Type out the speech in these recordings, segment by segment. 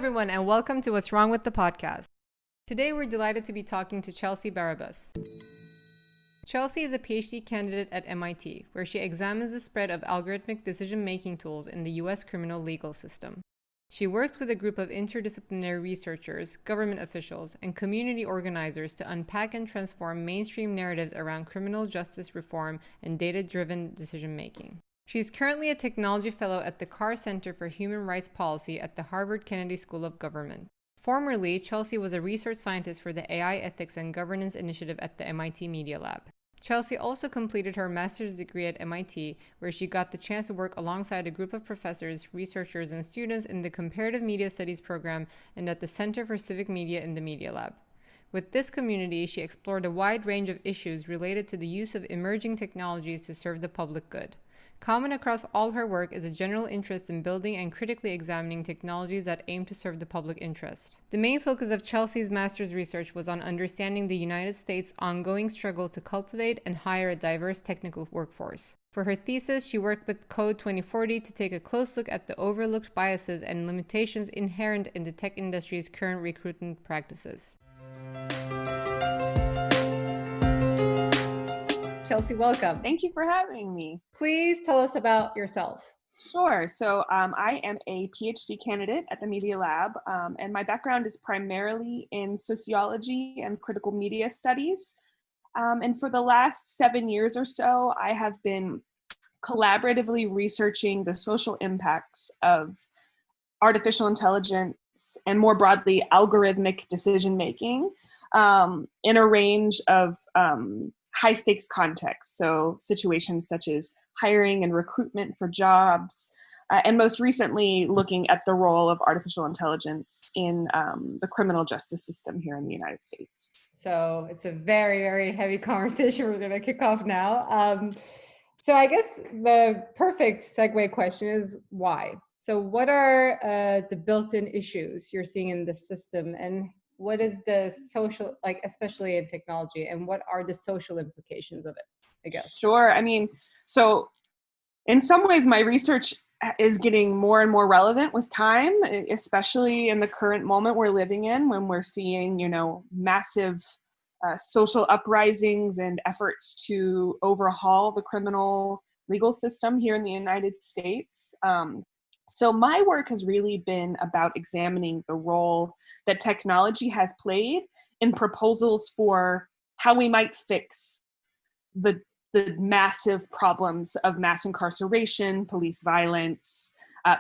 everyone, and welcome to What's Wrong with the Podcast. Today, we're delighted to be talking to Chelsea Barabas. Chelsea is a Ph.D. candidate at MIT, where she examines the spread of algorithmic decision-making tools in the U.S. criminal legal system. She works with a group of interdisciplinary researchers, government officials, and community organizers to unpack and transform mainstream narratives around criminal justice reform and data-driven decision-making. She is currently a technology fellow at the Carr Center for Human Rights Policy at the Harvard Kennedy School of Government. Formerly, Chelsea was a research scientist for the AI Ethics and Governance Initiative at the MIT Media Lab. Chelsea also completed her master's degree at MIT, where she got the chance to work alongside a group of professors, researchers, and students in the Comparative Media Studies program and at the Center for Civic Media in the Media Lab. With this community, she explored a wide range of issues related to the use of emerging technologies to serve the public good. Common across all her work is a general interest in building and critically examining technologies that aim to serve the public interest. The main focus of Chelsea's master's research was on understanding the United States' ongoing struggle to cultivate and hire a diverse technical workforce. For her thesis, she worked with Code 2040 to take a close look at the overlooked biases and limitations inherent in the tech industry's current recruitment practices. Chelsea, welcome. Thank you for having me. Please tell us about yourself. Sure. So I am a Ph.D. candidate at the Media Lab, and my background is primarily in sociology and critical media studies. And for the last 7 years or so, I have been collaboratively researching the social impacts of artificial intelligence and more broadly algorithmic decision-making in a range of high stakes contexts, so situations such as hiring and recruitment for jobs, and most recently looking at the role of artificial intelligence in the criminal justice system here in the United States. So it's a very, very heavy conversation we're going to kick off now. So I guess the perfect segue question is why? So what are the built-in issues you're seeing in the system, and what is the social, like especially in technology, and what are the social implications of it, I guess? Sure. I mean, so in some ways my research is getting more and more relevant with time, especially in the current moment we're living in when we're seeing, massive social uprisings and efforts to overhaul the criminal legal system here in the United States. So my work has really been about examining the role that technology has played in proposals for how we might fix the massive problems of mass incarceration, police violence,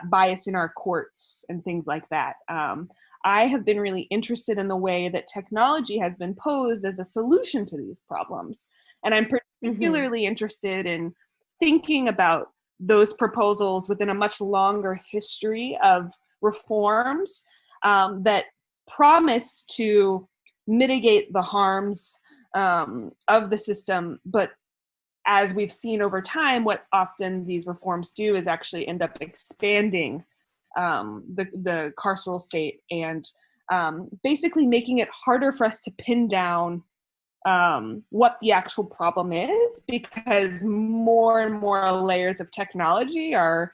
bias in our courts, and things like that. I have been really interested in the way that technology has been posed as a solution to these problems. And I'm particularly interested in thinking about those proposals within a much longer history of reforms that promise to mitigate the harms of the system. But as we've seen over time, what often these reforms do is actually end up expanding the carceral state and basically making it harder for us to pin down what the actual problem is, because more and more layers of technology are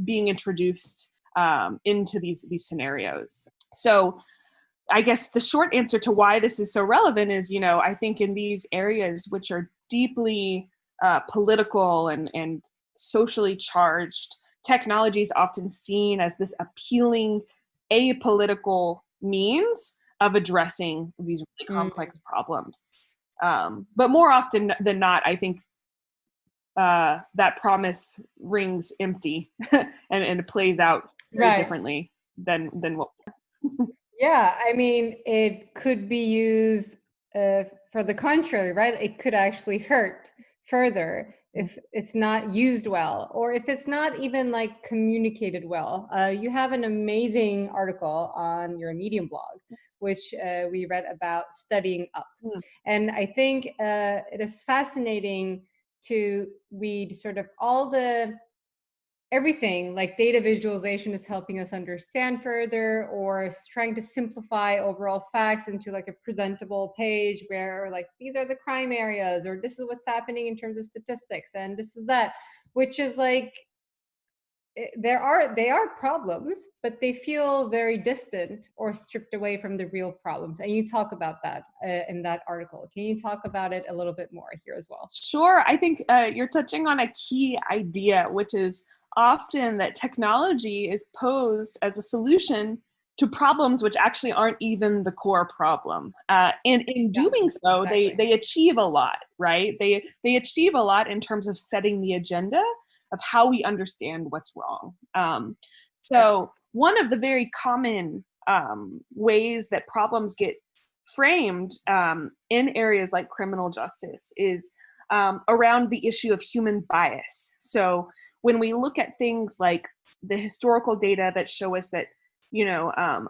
being introduced into these scenarios. So I guess the short answer to why this is so relevant is, I think in these areas which are deeply political and socially charged, technology is often seen as this appealing apolitical means of addressing these really complex problems. But more often than not, I think that promise rings empty and it plays out very differently than what. Yeah, I mean, it could be used for the contrary, right? It could actually hurt further if it's not used well, or if it's not even like communicated well. You have an amazing article on your Medium blog, which we read about studying up. And I think it is fascinating to read sort of everything, like data visualization is helping us understand further, or trying to simplify overall facts into like a presentable page where like these are the crime areas, or this is what's happening in terms of statistics, and this is that, which is like they are problems, but they feel very distant or stripped away from the real problems. And you talk about that in that article. Can you talk about it a little bit more here as well? Sure. I think you're touching on a key idea, which is often that technology is posed as a solution to problems which actually aren't even the core problem. And in doing so, exactly. they achieve a lot, right? They achieve a lot in terms of setting the agenda of how we understand what's wrong. So one of the very common ways that problems get framed in areas like criminal justice is around the issue of human bias. So when we look at things like the historical data that show us that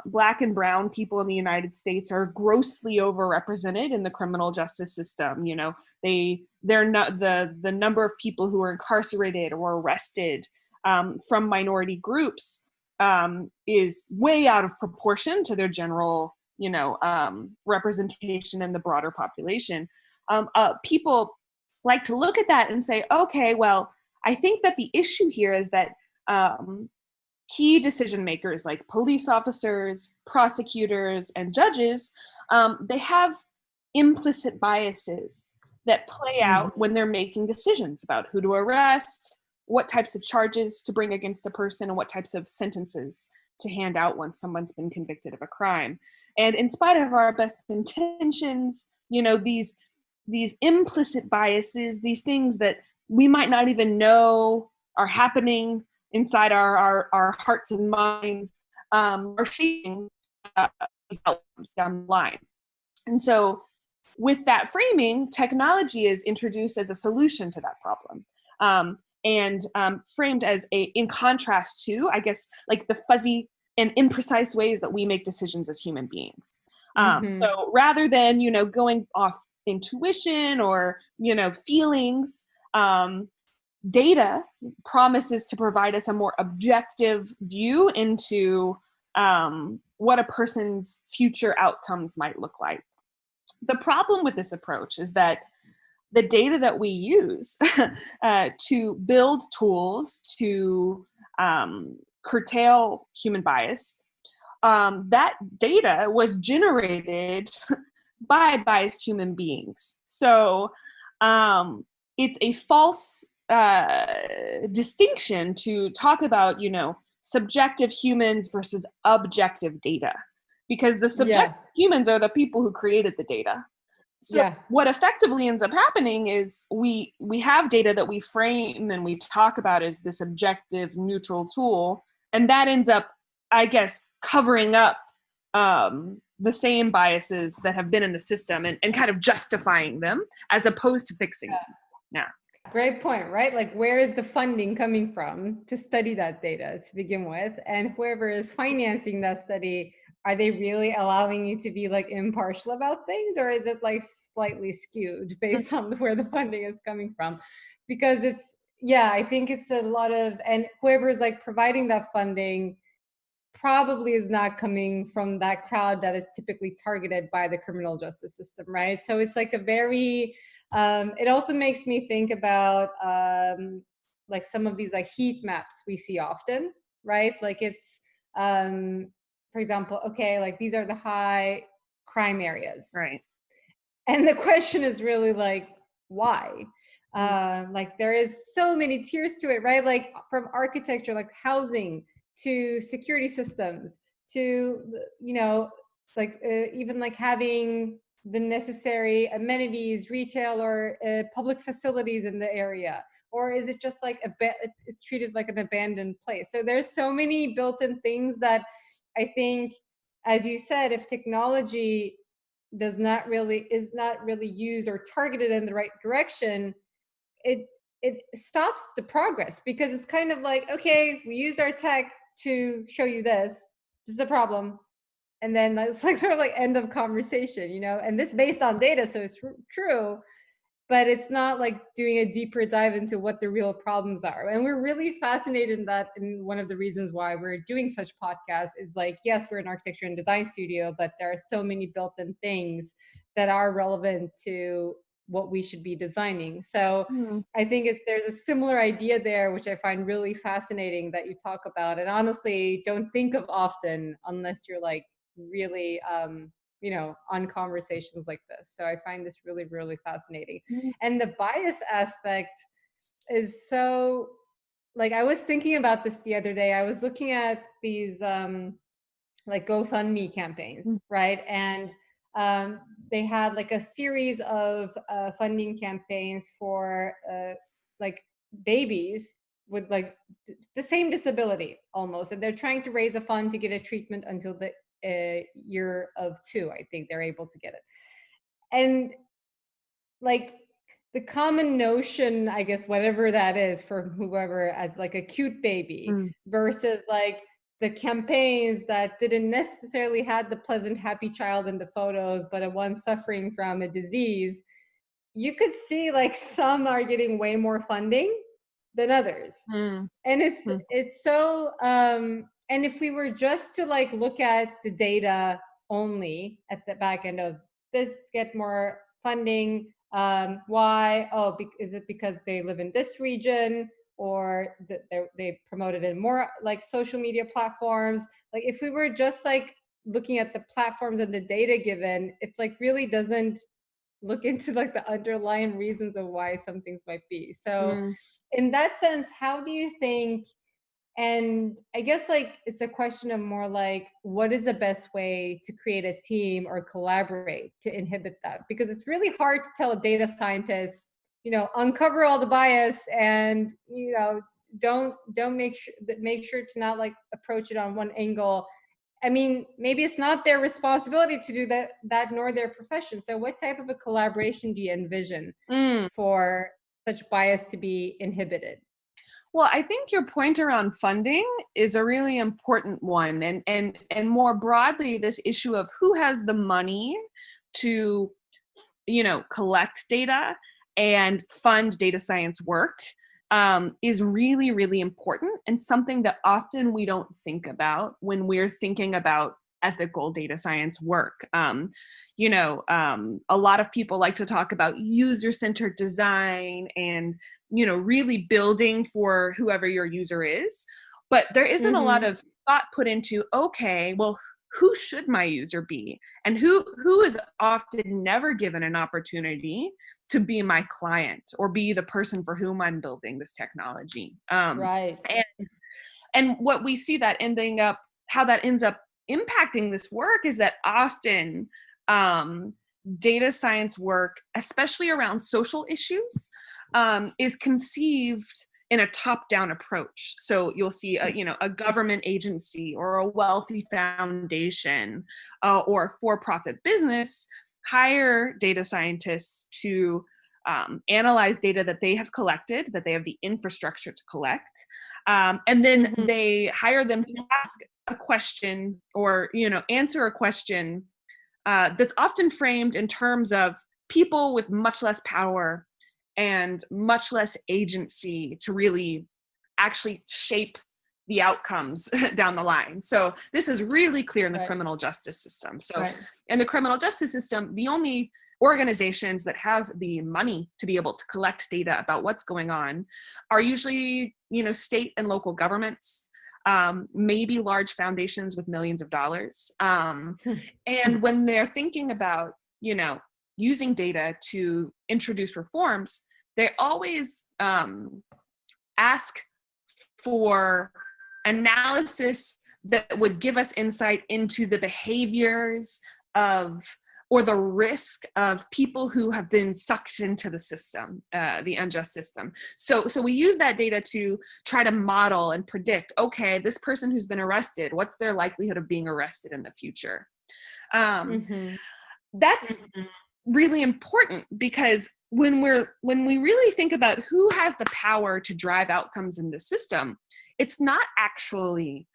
Black and brown people in the United States are grossly overrepresented in the criminal justice system. They're not the number of people who are incarcerated or arrested from minority groups is way out of proportion to their general, representation in the broader population. People like to look at that and say, okay, well, I think that the issue here is that key decision makers like police officers, prosecutors, and judges, they have implicit biases that play out when they're making decisions about who to arrest, what types of charges to bring against a person, and what types of sentences to hand out once someone's been convicted of a crime. And in spite of our best intentions, these implicit biases, these things that we might not even know are happening inside our hearts and minds, are shaping these outcomes down the line. And so with that framing, technology is introduced as a solution to that problem. And framed as in contrast to, I guess, like the fuzzy and imprecise ways that we make decisions as human beings. So rather than, going off intuition or, feelings, data promises to provide us a more objective view into what a person's future outcomes might look like. The problem with this approach is that the data that we use to build tools to curtail human bias, that data was generated by biased human beings. So it's a false distinction to talk about, subjective humans versus objective data, because the subjective humans are the people who created the data. So what effectively ends up happening is we have data that we frame and we talk about as this objective neutral tool, and that ends up, I guess, covering up the same biases that have been in the system and kind of justifying them as opposed to fixing them. Yeah. Great point, right? Like, where is the funding coming from to study that data to begin with? And whoever is financing that study, are they really allowing you to be like impartial about things, or is it like slightly skewed based on where the funding is coming from? Because I think it's a lot of, and whoever is like providing that funding probably is not coming from that crowd that is typically targeted by the criminal justice system, right? So it's like a very, it also makes me think about like some of these like heat maps we see often, right? Like it's, for example, okay, like these are the high crime areas. Right. And the question is really like, why? Like there is so many tiers to it, right? Like from architecture, like housing, to security systems, to, even like having the necessary amenities, retail or public facilities in the area? Or is it just like it's treated like an abandoned place? So there's so many built-in things that I think, as you said, if technology is not really used or targeted in the right direction, it stops the progress, because it's kind of like, okay, we used our tech to show you this is the problem, and then it's like sort of like end of conversation, and this based on data, so it's true, but it's not like doing a deeper dive into what the real problems are. And we're really fascinated in that, and one of the reasons why we're doing such podcasts is like, yes, we're an architecture and design studio, but there are so many built-in things that are relevant to what we should be designing. So Mm. I think there's a similar idea there, which I find really fascinating that you talk about, and honestly don't think of often unless you're like really, on conversations like this. So I find this really, really fascinating. Mm. And the bias aspect is so, like, I was thinking about this the other day. I was looking at these like GoFundMe campaigns, Mm. right? And they had like a series of funding campaigns for like babies with like the same disability almost, and they're trying to raise a fund to get a treatment until the year of 2. I think they're able to get it. And like the common notion, I guess, whatever that is for whoever, as like a cute baby Mm. versus like the campaigns that didn't necessarily had the pleasant, happy child in the photos, but a one suffering from a disease, you could see like some are getting way more funding than others. Mm. And Mm. it's so and if we were just to like look at the data only at the back end of this get more funding, why, oh, is it because they live in this region, or they promoted in more like social media platforms? Like if we were just like looking at the platforms and the data given, it like really doesn't look into like the underlying reasons of why some things might be. So Mm. in that sense, how do you think, and I guess like it's a question of more like what is the best way to create a team or collaborate to inhibit that? Because it's really hard to tell a data scientist, uncover all the bias and don't make sure to not like approach it on one angle. I mean, maybe it's not their responsibility to do that nor their profession. So what type of a collaboration do you envision Mm. for such bias to be inhibited? Well, I think your point around funding is a really important one, and more broadly, this issue of who has the money to, collect data and fund data science work is really, really important, and something that often we don't think about when we're thinking about ethical data science work. A lot of people like to talk about user-centered design and, really building for whoever your user is. But there isn't a lot Mm-hmm. of thought put into, okay, well, who should my user be? And who is often never given an opportunity to be my client or be the person for whom I'm building this technology. Right. And what we see that how that ends up impacting this work is that often data science work, especially around social issues, is conceived in a top-down approach. So you'll see a government agency or a wealthy foundation or a for-profit business hire data scientists to analyze data that they have collected, that they have the infrastructure to collect, and then Mm-hmm. they hire them to ask a question or answer a question that's often framed in terms of people with much less power and much less agency to really actually shape the outcomes down the line. So this is really clear in the Right. criminal justice system. So Right. in the criminal justice system, the only organizations that have the money to be able to collect data about what's going on are usually, state and local governments, maybe large foundations with millions of dollars. And when they're thinking about, using data to introduce reforms, they always ask for analysis that would give us insight into the behaviors of or the risk of people who have been sucked into the system, the unjust system. So we use that data to try to model and predict, okay, this person who's been arrested, what's their likelihood of being arrested in the future? Mm-hmm. That's really important because when we really think about who has the power to drive outcomes in the system, it's not actually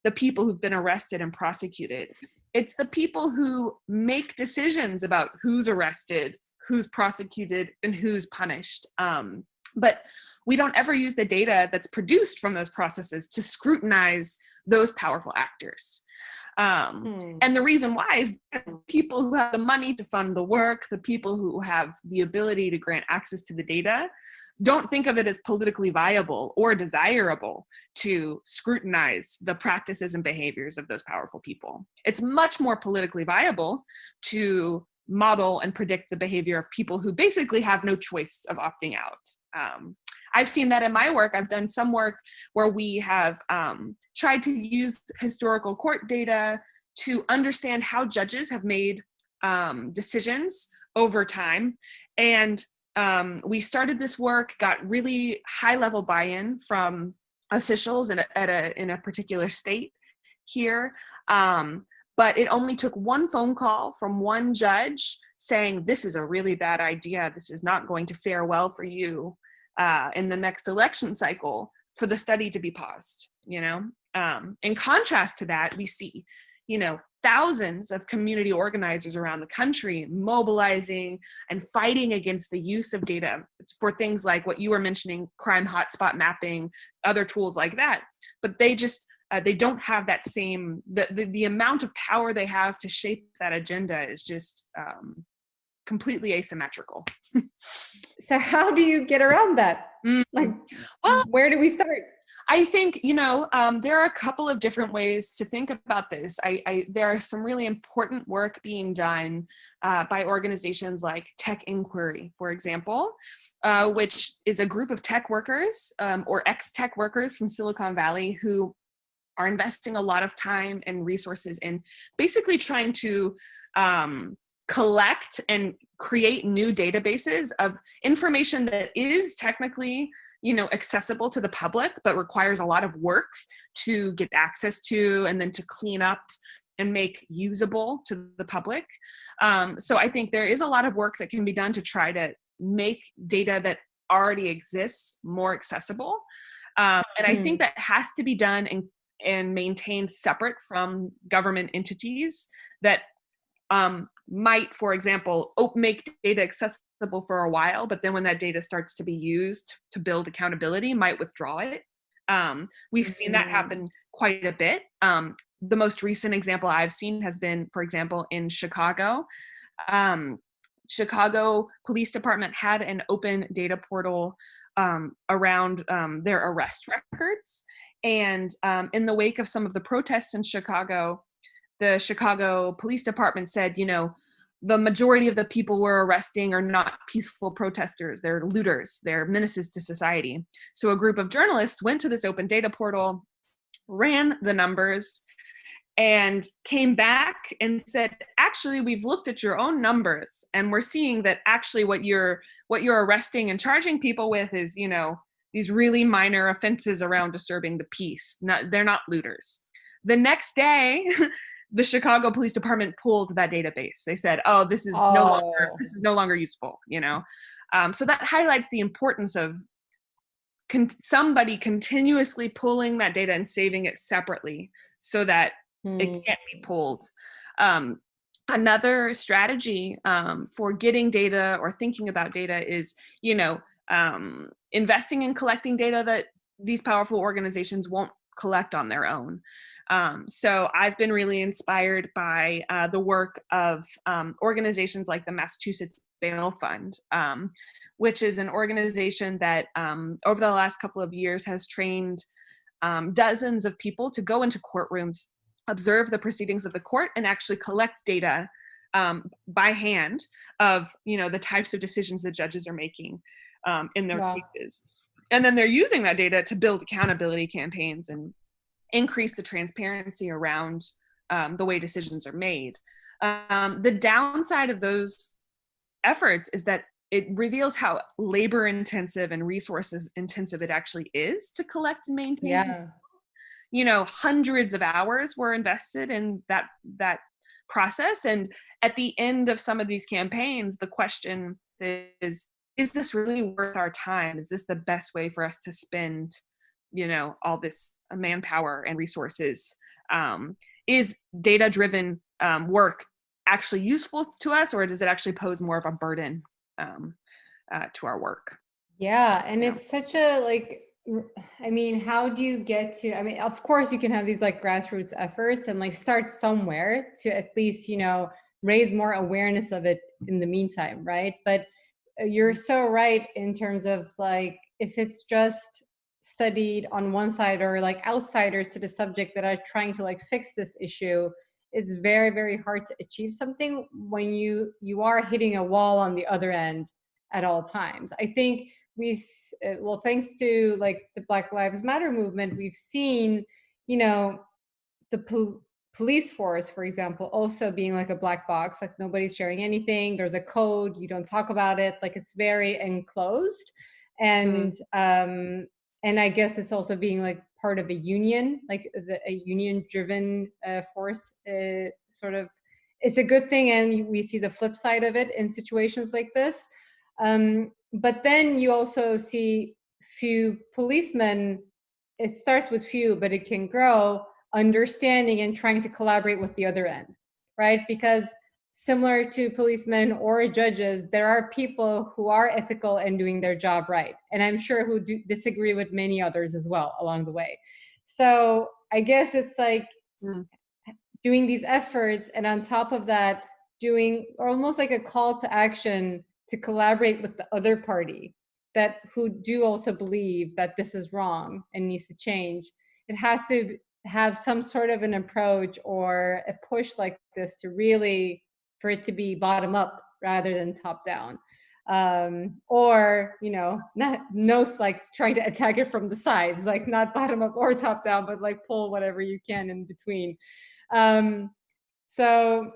the people who've been arrested and prosecuted. It's the people who make decisions about who's arrested, who's prosecuted, and who's punished. But we don't ever use the data that's produced from those processes to scrutinize those powerful actors. And the reason why is because people who have the money to fund the work, the people who have the ability to grant access to the data, don't think of it as politically viable or desirable to scrutinize the practices and behaviors of those powerful people. It's much more politically viable to model and predict the behavior of people who basically have no choice of opting out. I've seen that in my work. I've done some work where we have tried to use historical court data to understand how judges have made decisions over time. And we started this work, got really high-level buy-in from officials in a particular state here. But it only took one phone call from one judge saying, this is a really bad idea. This is not going to fare well for you in the next election cycle, for the study to be paused. In contrast to that, we see, thousands of community organizers around the country mobilizing and fighting against the use of data for things like what you were mentioning, crime hotspot mapping, other tools like that. But they just, they don't have that same, the amount of power they have to shape that agenda is just completely asymmetrical. So how do you get around that? Like, well, where do we start? I think, there are a couple of different ways to think about this. There are some really important work being done by organizations like Tech Inquiry, for example, which is a group of tech workers or ex-tech workers from Silicon Valley who are investing a lot of time and resources in basically trying to collect and create new databases of information that is technically accessible to the public, but requires a lot of work to get access to and then to clean up and make usable to the public. So I think there is a lot of work that can be done to try to make data that already exists more accessible. And I think that has to be done and maintained separate from government entities that might, for example, make data accessible for a while, but then when that data starts to be used to build accountability, might withdraw it. We've seen that happen quite a bit. The most recent example I've seen has been, for example, in Chicago. Chicago Police Department had an open data portal around their arrest records. And in the wake of some of the protests in Chicago, the Chicago Police Department said, the majority of the people we're arresting are not peaceful protesters. They're looters. They're menaces to society. So a group of journalists went to this open data portal, ran the numbers, and came back and said, actually, we've looked at your own numbers, and we're seeing that actually what you're arresting and charging people with is, these really minor offenses around disturbing the peace. They're not looters. The next day, the Chicago Police Department pulled that database. They said, "Oh, this is no longer useful." So that highlights the importance of somebody continuously pulling that data and saving it separately, so that it can't be pulled. Another strategy for getting data or thinking about data is, investing in collecting data that these powerful organizations won't collect on their own. So I've been really inspired by the work of organizations like the Massachusetts Bail Fund, which is an organization that over the last couple of years has trained dozens of people to go into courtrooms, observe the proceedings of the court, and actually collect data by hand of the types of decisions that judges are making in their cases. And then they're using that data to build accountability campaigns and increase the transparency around the way decisions are made. The downside of those efforts is that it reveals how labor intensive and resources intensive it actually is to collect and maintain. Hundreds of hours were invested in that process. And at the end of some of these campaigns, the question is this really worth our time? Is this the best way for us to spend all this manpower and resources? Is data-driven work actually useful to us, or does it actually pose more of a burden to our work? Yeah, and it's such a I mean, how do you get to, I mean, of course you can have these like grassroots efforts and like start somewhere to at least, you know, raise more awareness of it in the meantime, right? But you're so right in terms of like, if it's just studied on one side or like outsiders to the subject that are trying to like fix this issue, it's very, very hard to achieve something when you are hitting a wall on the other end at all times. I think well, thanks to like the Black Lives Matter movement, we've seen, you know, the police force, for example, also being like a black box, like nobody's sharing anything. There's a code, you don't talk about it, like it's very enclosed. And and I guess it's also being like part of a union, like a union driven force sort of. It's a good thing, and we see the flip side of it in situations like this. But then you also see few policemen. It starts with few, but it can grow, understanding and trying to collaborate with the other end, right? Because similar to policemen or judges, there are people who are ethical and doing their job right. And I'm sure who disagree with many others as well along the way. So I guess it's like doing these efforts, and on top of that, doing almost like a call to action to collaborate with the other party that who do also believe that this is wrong and needs to change. It has to have some sort of an approach or a push like this to really, for it to be bottom up rather than top down. Or, you know, not no like trying to attack it from the sides, like not bottom up or top down, but like pull whatever you can in between. So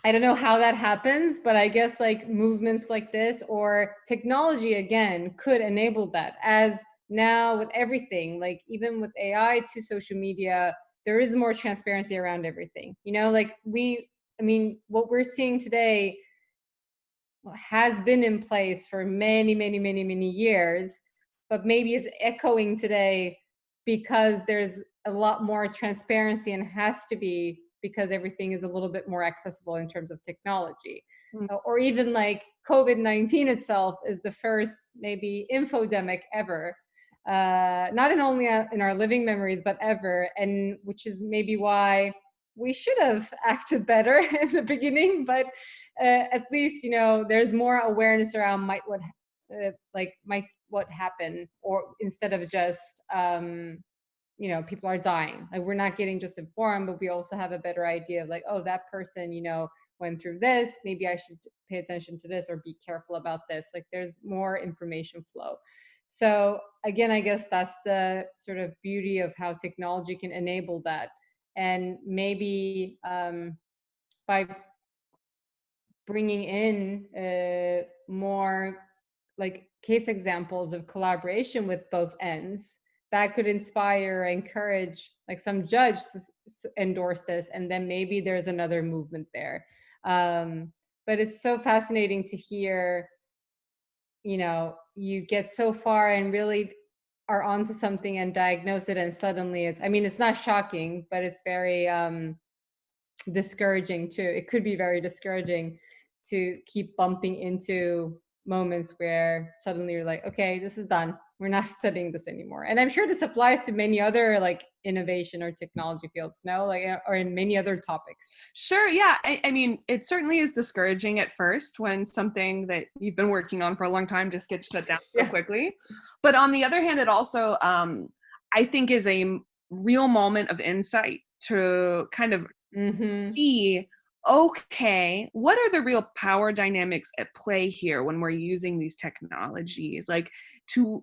I don't know how that happens, but I guess like movements like this or technology again could enable that. As now with everything, like even with AI to social media, there is more transparency around everything. You know, like I mean, what we're seeing today has been in place for many, many, many, many years, but maybe is echoing today because there's a lot more transparency and has to be because everything is a little bit more accessible in terms of technology. Or even like COVID-19 itself is the first maybe infodemic ever, not in only in our living memories, but ever, and which is maybe why we should have acted better in the beginning, but at least, you know, there's more awareness around might what happen, or instead of just you know, people are dying, like we're not getting just informed, but we also have a better idea of like, oh, that person, you know, went through this, maybe I should pay attention to this or be careful about this. Like there's more information flow. So again, I guess that's the sort of beauty of how technology can enable that. And maybe by bringing in more like case examples of collaboration with both ends, that could inspire, encourage, like some judge endorse this, and then maybe there's another movement there. But it's so fascinating to hear, you know, you get so far and really are onto something and diagnose it, and suddenly it's, I mean, it's not shocking, but it's very discouraging too. It could be very discouraging to keep bumping into moments where suddenly you're like, okay, this is done. We're not studying this anymore. And I'm sure this applies to many other like innovation or technology fields, no? Like, or in many other topics. Sure. Yeah. I mean, it certainly is discouraging at first when something that you've been working on for a long time just gets shut down so quickly. But on the other hand, it also, I think, is a real moment of insight to kind of see, okay, what are the real power dynamics at play here when we're using these technologies? Like,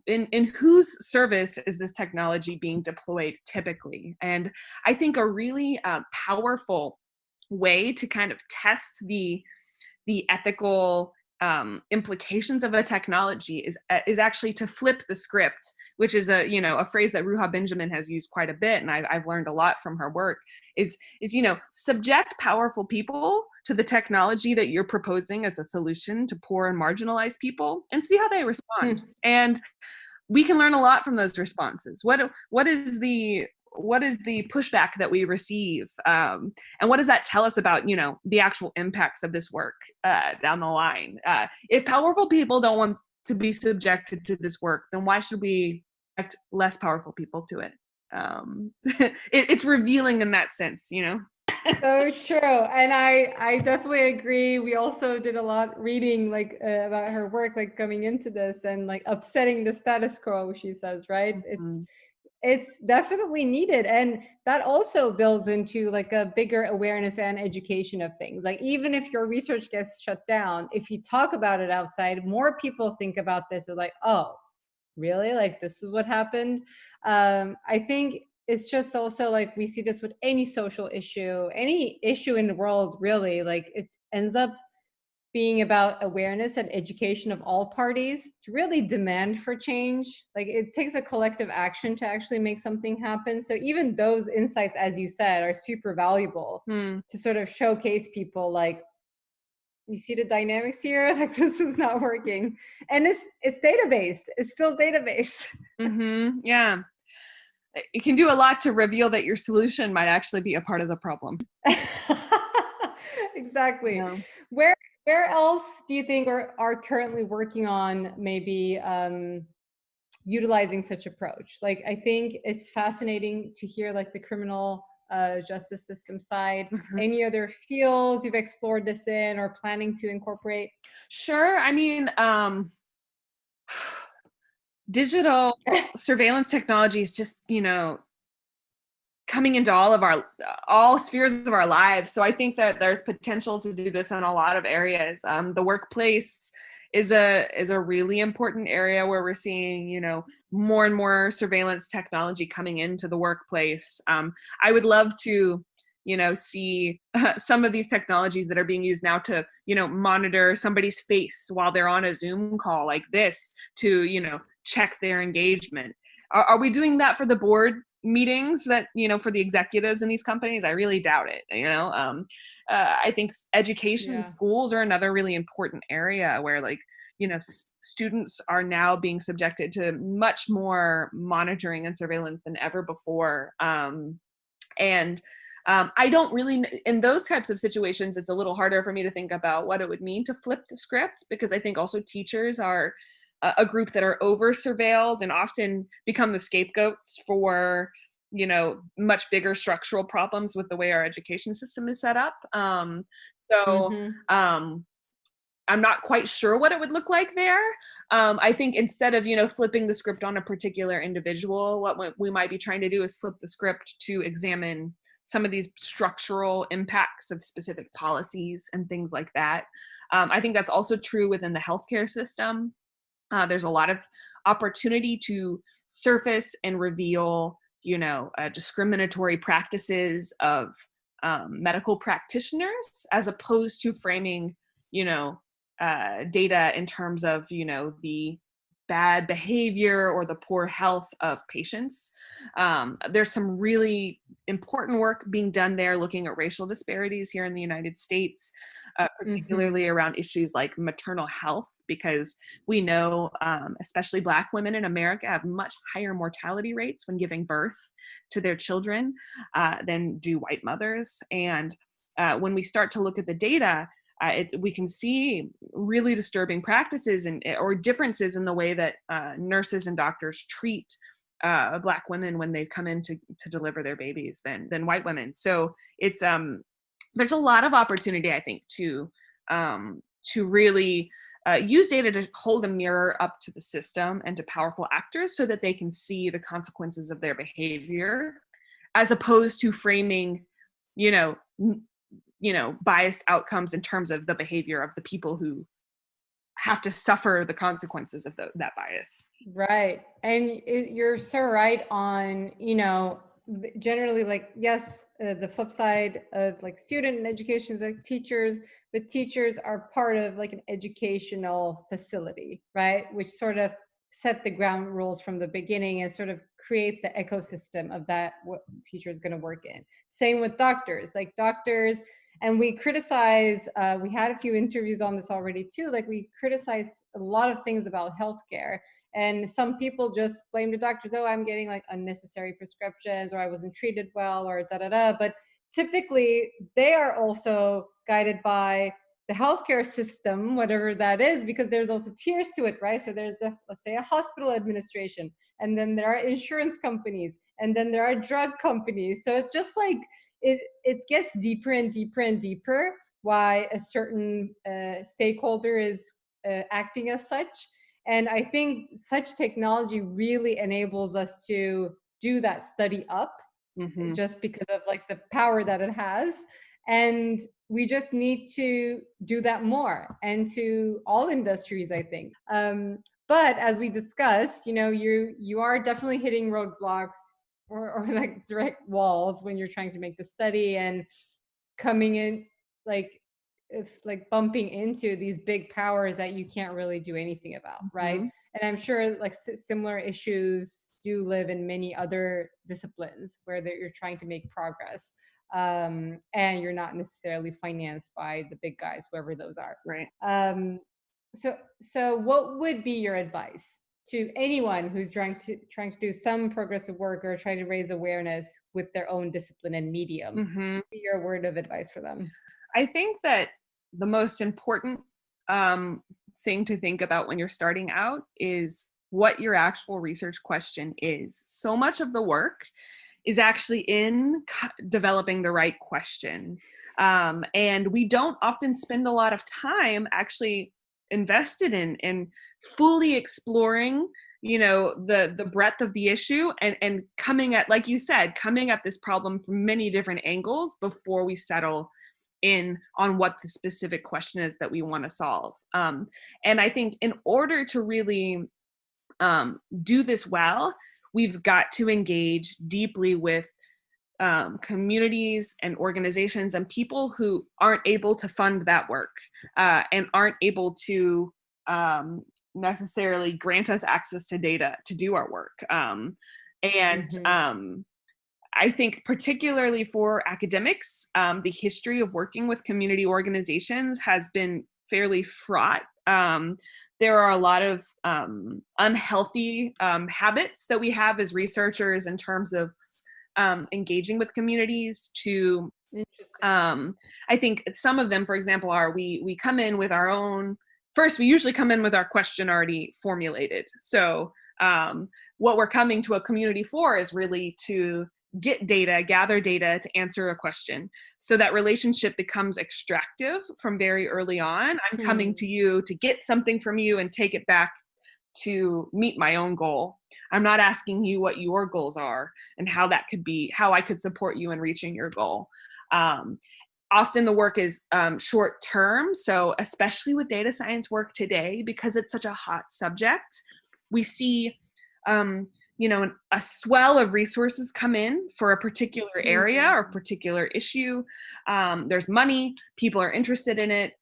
in whose service is this technology being deployed typically? And I think a really powerful way to kind of test the ethical implications of a technology is actually to flip the script, which is a phrase that Ruha Benjamin has used quite a bit, and I've learned a lot from her work. Is subject powerful people to the technology that you're proposing as a solution to poor and marginalized people, and see how they respond. And we can learn a lot from those responses. What is the pushback that we receive, and what does that tell us about the actual impacts of this work down the line? If powerful people don't want to be subjected to this work, then why should we less powerful people to it. It's revealing in that sense, you know? So true. And I definitely agree. We also did a lot reading like about her work, like coming into this and like upsetting the status quo, she says, right? Mhm. It's definitely needed. And that also builds into like a bigger awareness and education of things. Like even if your research gets shut down, if you talk about it outside, more people think about this. They're like, oh, really? Like this is what happened. I think it's just also like we see this with any social issue, any issue in the world, really. Like it ends up being about awareness and education of all parties to really demand for change. Like it takes a collective action to actually make something happen. So even those insights, as you said, are super valuable Hmm. to sort of showcase people like, you see the dynamics here, like this is not working. And it's data-based, it's still data-based. Mm-hmm. Yeah. It can do a lot to reveal that your solution might actually be a part of the problem. Exactly. Yeah. Where where else do you think are currently working on maybe utilizing such approach? Like I think it's fascinating to hear like the criminal justice system side. Mhm. Any other fields you've explored this in or planning to incorporate? Sure. I mean, digital surveillance technology is just, coming into all spheres of our lives. So I think that there's potential to do this in a lot of areas. The workplace is a really important area where we're seeing, more and more surveillance technology coming into the workplace. I would love to, see some of these technologies that are being used now to, monitor somebody's face while they're on a Zoom call like this to, check their engagement. Are we doing that for the board meetings that, for the executives in these companies? I really doubt it. I think education, Yeah. schools are another really important area where like, students are now being subjected to much more monitoring and surveillance than ever before. And I don't really, in those types of situations, it's a little harder for me to think about what it would mean to flip the script, because I think also teachers are a group that are over surveilled and often become the scapegoats for, much bigger structural problems with the way our education system is set up. So Hmm. um, I'm not quite sure what it would look like there. I think instead of, flipping the script on a particular individual, what we might be trying to do is flip the script to examine some of these structural impacts of specific policies and things like that. I think that's also true within the healthcare system. There's a lot of opportunity to surface and reveal, discriminatory practices of medical practitioners, as opposed to framing, you know, data in terms of, the bad behavior or the poor health of patients. There's some really important work being done there looking at racial disparities here in the United States, Hmm. particularly around issues like maternal health, because we know, especially Black women in America have much higher mortality rates when giving birth to their children than do white mothers. And when we start to look at the data, we can see really disturbing practices or differences in the way that nurses and doctors treat Black women when they come in to deliver their babies than white women. So it's there's a lot of opportunity, I think, to really use data to hold a mirror up to the system and to powerful actors so that they can see the consequences of their behavior, as opposed to framing, you know, biased outcomes in terms of the behavior of the people who have to suffer the consequences of that bias. Right. And you're so right on, generally like, yes, the flip side of like student and education is like teachers, but teachers are part of like an educational facility, right? Which sort of set the ground rules from the beginning and sort of create the ecosystem of that what teacher is going to work in. Same with doctors, like doctors, and we criticize, we had a few interviews on this already too, like we criticize a lot of things about healthcare, and some people just blame the doctors. Oh, I'm getting like unnecessary prescriptions, or I wasn't treated well, or da da da. But typically, they are also guided by the healthcare system, whatever that is, because there's also tiers to it, right? So there's the, let's say, a hospital administration, and then there are insurance companies, and then there are drug companies. So it's just like it gets deeper and deeper and deeper why a certain stakeholder is acting as such. And I think such technology really enables us to do that study up, just because of like the power that it has. And we just need to do that more, and to all industries, I think. But as we discussed, you are definitely hitting roadblocks, or like direct walls when you're trying to make the study, and coming in like bumping into these big powers that you can't really do anything about, right? And I'm sure like similar issues do live in many other disciplines where you're trying to make progress, and you're not necessarily financed by the big guys, whoever those are. Right. So what would be your advice to anyone who's trying to do some progressive work or try to raise awareness with their own discipline and medium? Your word of advice for them? I think that the most important thing to think about when you're starting out is what your actual research question is. So much of the work is actually in developing the right question. And we don't often spend a lot of time actually invested in fully exploring, the breadth of the issue, and coming at, like you said, coming at this problem from many different angles before we settle in on what the specific question is that we want to solve. And I think in order to really do this well, we've got to engage deeply with communities and organizations and people who aren't able to fund that work, and aren't able to necessarily grant us access to data to do our work. I think particularly for academics, the history of working with community organizations has been fairly fraught. There are a lot of unhealthy habits that we have as researchers in terms of engaging with communities to, I think some of them, for example, are we come in with our own, first we usually come in with our question already formulated. So what we're coming to a community for is really to get data, gather data to answer a question. So that relationship becomes extractive from very early on. I'm coming to you to get something from you and take it back to meet my own goal. I'm not asking you what your goals are and how that could be, how I could support you in reaching your goal. Often the work is short term. So especially with data science work today, because it's such a hot subject, we see a swell of resources come in for a particular area or particular issue. There's money, people are interested in it.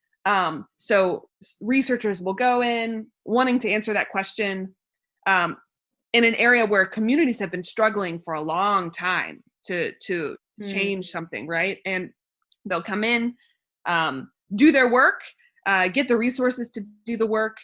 So researchers will go in wanting to answer that question in an area where communities have been struggling for a long time to change something, right? And they'll come in, do their work, get the resources to do the work,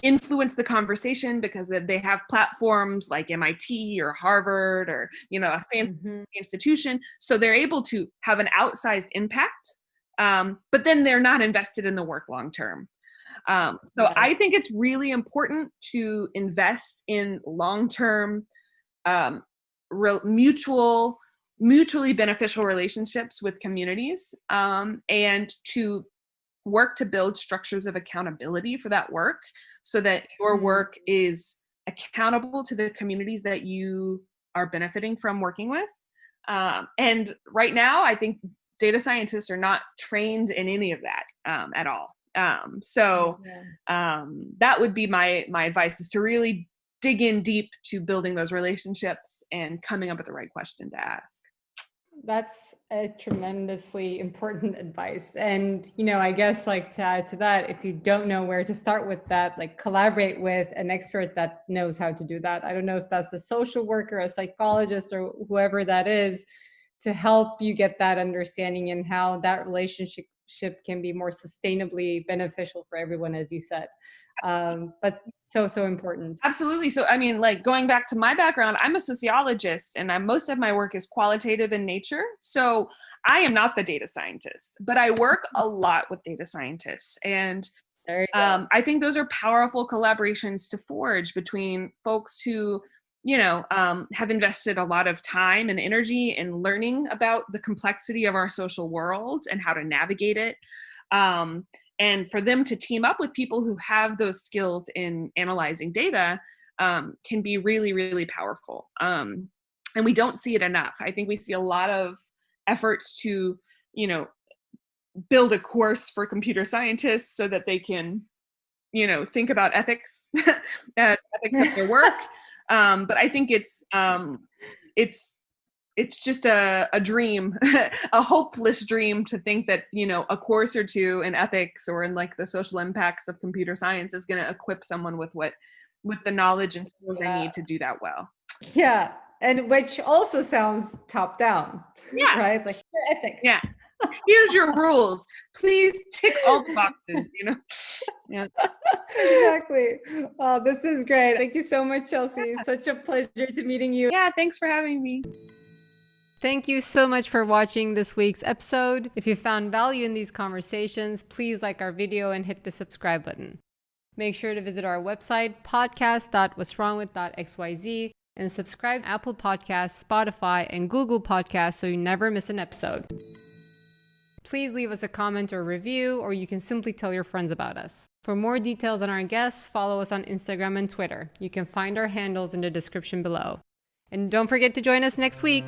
influence the conversation because they have platforms like MIT or Harvard or a fancy institution, so they're able to have an outsized impact, but then they're not invested in the work long term. So I think it's really important to invest in long-term mutually beneficial relationships with communities, and to work to build structures of accountability for that work so that your work is accountable to the communities that you are benefiting from working with. And right now, I think data scientists are not trained in any of that at all. That would be my advice, is to really dig in deep to building those relationships and coming up with the right question to ask. That's a tremendously important advice. And, I guess like to add to that, if you don't know where to start with that, like collaborate with an expert that knows how to do that. I don't know if that's a social worker, a psychologist, or whoever that is, to help you get that understanding and how that relationship relationship can be more sustainably beneficial for everyone, as you said. But so important. Absolutely. So, I mean, like going back to my background, I'm a sociologist and most of my work is qualitative in nature. So I am not the data scientist, but I work a lot with data scientists. And I think those are powerful collaborations to forge between folks who, have invested a lot of time and energy in learning about the complexity of our social world and how to navigate it. And for them to team up with people who have those skills in analyzing data can be really, really powerful. And we don't see it enough. I think we see a lot of efforts to, build a course for computer scientists so that they can, think about ethics, ethics of their work. But I think it's just a dream, a hopeless dream to think that, a course or two in ethics or in like the social impacts of computer science is going to equip someone with the knowledge and skills they need to do that well. Yeah. And which also sounds top down, right? Like ethics. Yeah. Here's your rules. Please tick all the boxes, Yeah. Exactly. This is great. Thank you so much, Chelsea. Such a pleasure to meeting you. Yeah, thanks for having me. Thank you so much for watching this week's episode. If you found value in these conversations, please like our video and hit the subscribe button. Make sure to visit our website, podcast.what'swrongwith.xyz, and subscribe to Apple Podcasts, Spotify, and Google Podcasts so you never miss an episode. Please leave us a comment or review, or you can simply tell your friends about us. For more details on our guests, follow us on Instagram and Twitter. You can find our handles in the description below. And don't forget to join us next week.